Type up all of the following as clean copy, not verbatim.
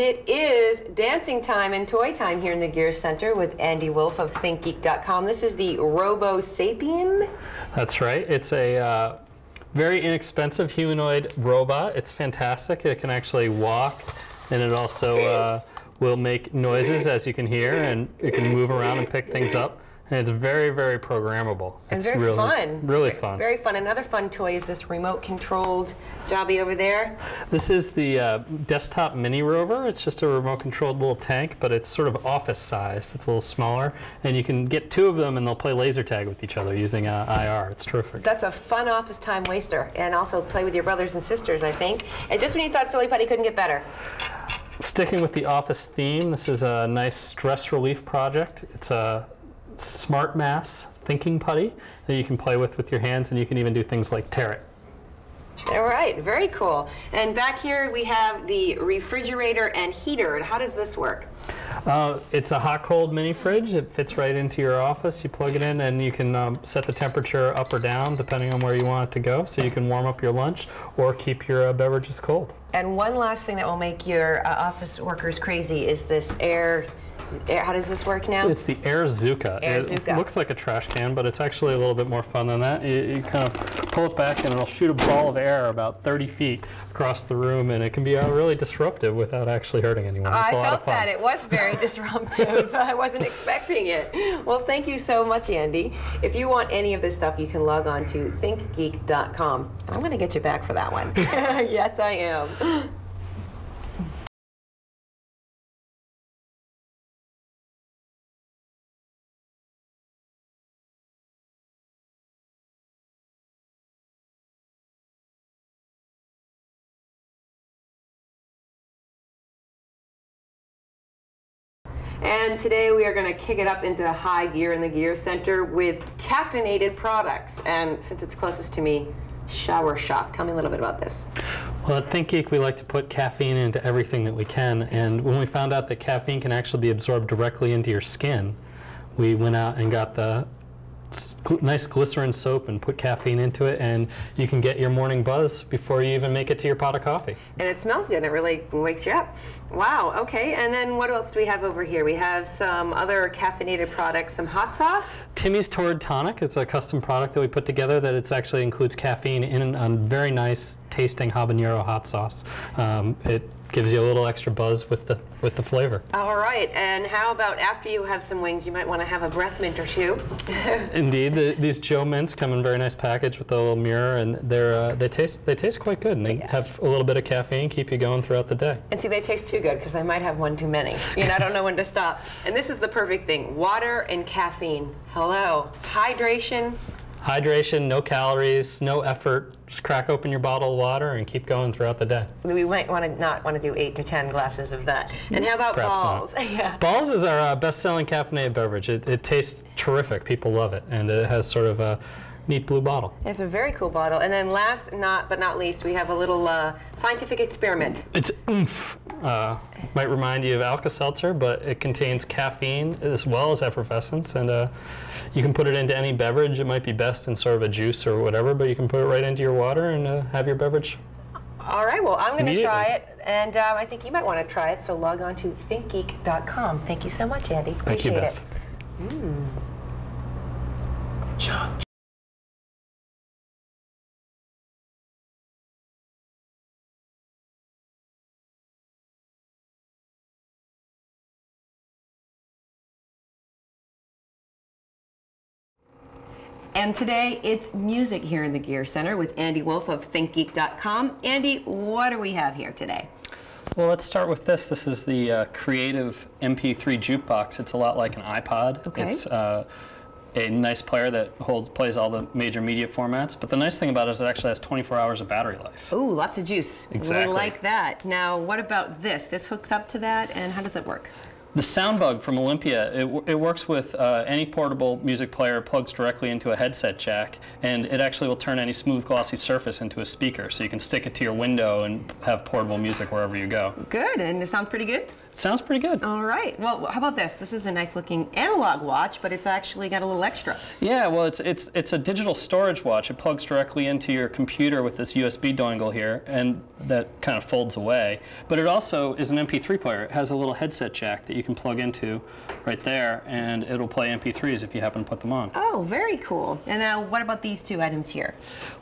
it is dancing time and toy time here in the Gear Center with Andy Wolf of ThinkGeek.com. This is the Robo Sapien. That's right. It's a very inexpensive humanoid robot. It's fantastic. It can actually walk, and it also will make noises, as you can hear, and it can move around and pick things up. And it's very, very programmable. And it's very really fun. Really fun. Very fun. Another fun toy is this remote-controlled jobby over there. This is the desktop mini rover. It's just a remote-controlled little tank, but it's sort of office-sized. It's a little smaller, and you can get two of them, and they'll play laser tag with each other using IR. It's terrific. That's a fun office time waster, and also play with your brothers and sisters, I think. And just when you thought Silly Putty couldn't get better. Sticking with the office theme, this is a nice stress relief project. It's a smart mass thinking putty that you can play with your hands, and you can even do things like tear it. All right, very cool. And back here we have the refrigerator and heater. How does this work? It's a hot-cold mini fridge. It fits right into your office. You plug it in, and you can set the temperature up or down depending on where you want it to go, so you can warm up your lunch or keep your beverages cold. And one last thing that will make your office workers crazy is this air. How does this work now? It's the Air Zuka. It looks like a trash can, but it's actually a little bit more fun than that. You kind of pull it back, and it'll shoot a ball of air about 30 feet across the room, and it can be really disruptive without actually hurting anyone. It's a lot of fun. I felt that. It was very disruptive. I wasn't expecting it. Well, thank you so much, Andy. If you want any of this stuff, you can log on to ThinkGeek.com. I'm going to get you back for that one. Yes, I am. And today we are going to kick it up into high gear in the Gear Center with caffeinated products. And since it's closest to me, Shower Shock. Tell me a little bit about this. Well, at ThinkGeek, we like to put caffeine into everything that we can. And when we found out that caffeine can actually be absorbed directly into your skin, we went out and got the nice glycerin soap and put caffeine into it, and you can get your morning buzz before you even make it to your pot of coffee. And it smells good. It really wakes you up. Wow, okay. And then what else do we have over here? We have some other caffeinated products, some hot sauce. Timmy's Torrid Tonic. It's a custom product that we put together that it actually includes caffeine in a very nice tasting habanero hot sauce. It gives you a little extra buzz with the flavor. All right, and how about after you have some wings, you might want to have a breath mint or two. Indeed, these Joe Mints come in a very nice package with a little mirror, and they taste quite good, and they have a little bit of caffeine, keep you going throughout the day. And see, they taste too good because I might have one too many. You know, I don't know when to stop. And this is the perfect thing: water and caffeine. Hello, hydration. Hydration, no calories, no effort. Just crack open your bottle of water and keep going throughout the day. We might not want to do 8 to 10 glasses of that. And how about Perhaps Balls? Yeah. Balls is our best-selling caffeinated beverage. It tastes terrific. People love it, and it has sort of a neat blue bottle. It's a very cool bottle. And then last but not least, we have a little scientific experiment. It's oomph. Might remind you of Alka-Seltzer, but it contains caffeine as well as effervescence, and you can put it into any beverage. It might be best in sort of a juice or whatever, but you can put it right into your water and have your beverage. All right, well, I'm going to try it, and I think you might want to try it, so log on to ThinkGeek.com. Thank you so much, Andy. Appreciate it. Thank you, Beth. Chug. And today, it's music here in the Gear Center with Andy Wolf of ThinkGeek.com. Andy, what do we have here today? Well, let's start with this. This is the Creative MP3 Jukebox. It's a lot like an iPod. Okay. It's a nice player that plays all the major media formats. But the nice thing about it is it actually has 24 hours of battery life. Ooh, lots of juice. Exactly. We like that. Now, what about this? This hooks up to that, and how does it work? The Soundbug from Olympia, it works with any portable music player, plugs directly into a headset jack, and it actually will turn any smooth, glossy surface into a speaker, so you can stick it to your window and have portable music wherever you go. Good, and it sounds pretty good? Sounds pretty good. All right. Well, how about this? This is a nice looking analog watch, but it's actually got a little extra. Yeah, well, it's a digital storage watch. It plugs directly into your computer with this USB dongle here, and that kind of folds away. But it also is an MP3 player. It has a little headset jack that you can plug into right there, and it'll play MP3s if you happen to put them on. Oh, very cool. And now, what about these two items here?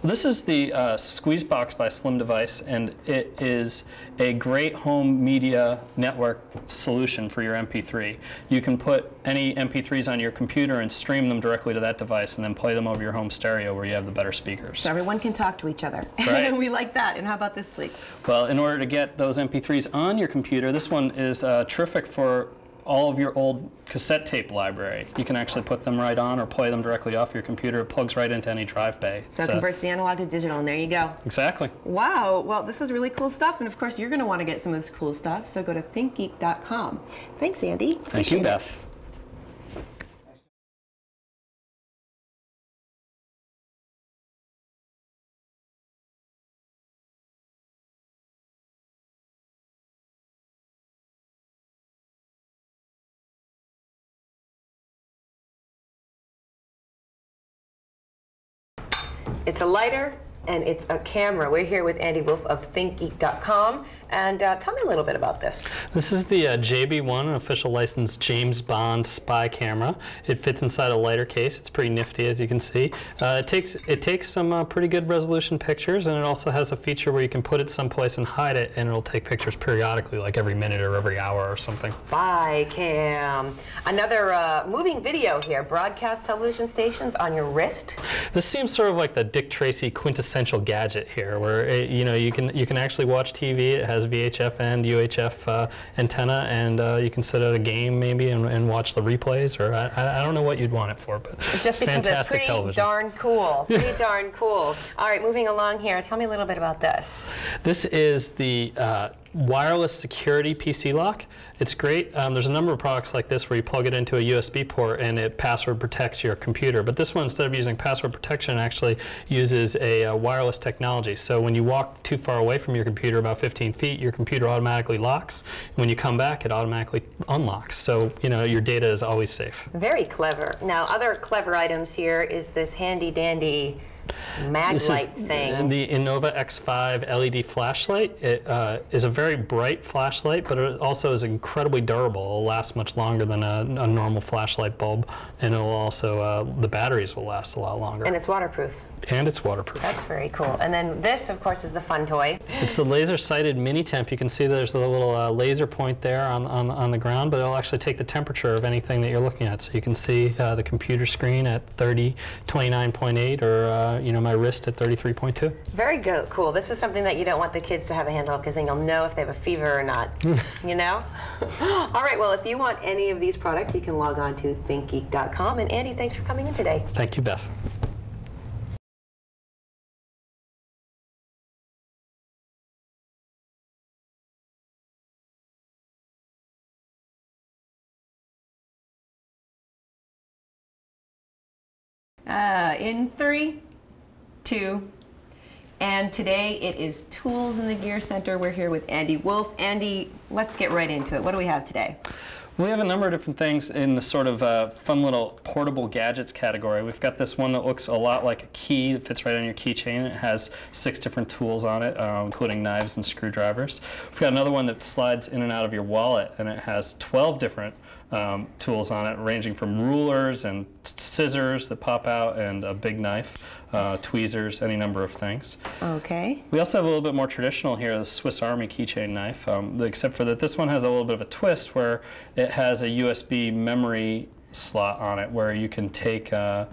Well, this is the Squeeze Box by Slim Device, and it is a great home media network solution for your MP3. You can put any MP3s on your computer and stream them directly to that device and then play them over your home stereo where you have the better speakers. So everyone can talk to each other. Right. We like that. And how about this, please? Well, in order to get those MP3s on your computer, this one is terrific for all of your old cassette tape library. You can actually put them right on or play them directly off your computer. It plugs right into any drive bay. So it converts the analog to digital, and there you go. Exactly. Wow. Well, this is really cool stuff, and of course you're going to want to get some of this cool stuff, so go to thinkgeek.com. Thanks, Andy. Thank you, Beth. It's a lighter and it's a camera. We're here with Andy Wolf of thinkgeek.com. And tell me a little bit about this. This is the JB1, an official licensed James Bond spy camera. It fits inside a lighter case. It's pretty nifty, as you can see. It takes some pretty good resolution pictures, and it also has a feature where you can put it someplace and hide it, and it'll take pictures periodically, like every minute or every hour or something. Spy cam. Another moving video here. Broadcast television stations on your wrist. This seems sort of like the Dick Tracy quintessential gadget here, where you can actually watch TV. It has VHF and UHF antenna, and you can sit at a game maybe and watch the replays, or I don't know what you'd want it for, but just because it's pretty television. Darn cool. Pretty darn cool. All right, moving along here. Tell me a little bit about this. This is the wireless security PC lock. It's great. There's a number of products like this where you plug it into a USB port and it password protects your computer. But this one, instead of using password protection, actually uses a wireless technology. So when you walk too far away from your computer, about 15 feet, your computer automatically locks. When you come back, it automatically unlocks. So your data is always safe. Very clever. Now, other clever items here is this handy dandy mag light thing. The Innova X5 LED flashlight. It is a very bright flashlight, but it also is incredibly durable. It'll last much longer than a normal flashlight bulb, and it'll also the batteries will last a lot longer. And it's waterproof. And it's waterproof. That's very cool. And then this, of course, is the fun toy. It's the laser-sighted mini temp. You can see there's a little laser point there on the ground, but it'll actually take the temperature of anything that you're looking at. So you can see the computer screen at 29.8, or my wrist at 33.2. Very good, cool. This is something that you don't want the kids to have a handle, because then you'll know if they have a fever or not. You know? All right. Well, if you want any of these products, you can log on to thinkgeek.com. And Andy, thanks for coming in today. Thank you, Beth. In 3, 2, and today it is Tools in the Gear Center. We're here with Andy Wolf. Andy, let's get right into it. What do we have today? We have a number of different things in the sort of fun little portable gadgets category. We've got this one that looks a lot like a key that fits right on your keychain. It has 6 different tools on it, including knives and screwdrivers. We've got another one that slides in and out of your wallet, and it has 12 different tools on it, ranging from rulers and scissors that pop out, and a big knife, tweezers, any number of things. Okay. We also have a little bit more traditional here, the Swiss Army keychain knife, except for that this one has a little bit of a twist where it has a USB memory slot on it where you can take where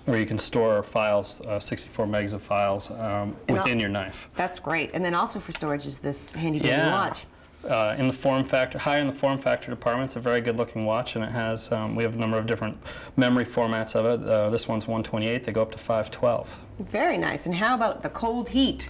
you can store files, 64 megs of files within your knife. That's great. And then also for storage is this handy dandy watch. In the form factor, high in the form factor department, it's a very good looking watch, and it has, we have a number of different memory formats of it. This one's 128, they go up to 512. Very nice. And how about the cold heat?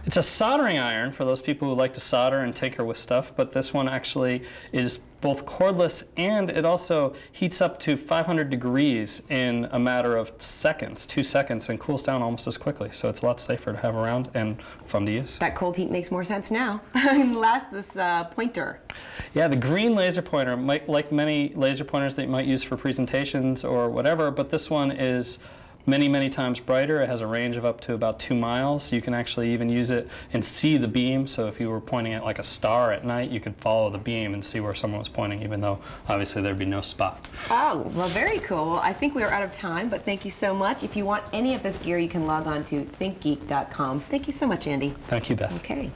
It's a soldering iron for those people who like to solder and tinker with stuff, but this one actually is both cordless and it also heats up to 500 degrees in a matter of seconds, 2 seconds, and cools down almost as quickly. So it's a lot safer to have around and fun to use. That cold heat makes more sense now. And last, this pointer. Yeah, the green laser pointer, like many laser pointers that you might use for presentations or whatever, but this one is many, many times brighter. It has a range of up to about 2 miles. You can actually even use it and see the beam. So if you were pointing at like a star at night, you could follow the beam and see where someone was pointing, even though obviously there'd be no spot. Oh, well, very cool. Well, I think we are out of time, but thank you so much. If you want any of this gear, you can log on to thinkgeek.com. Thank you so much, Andy. Thank you, Beth. Okay.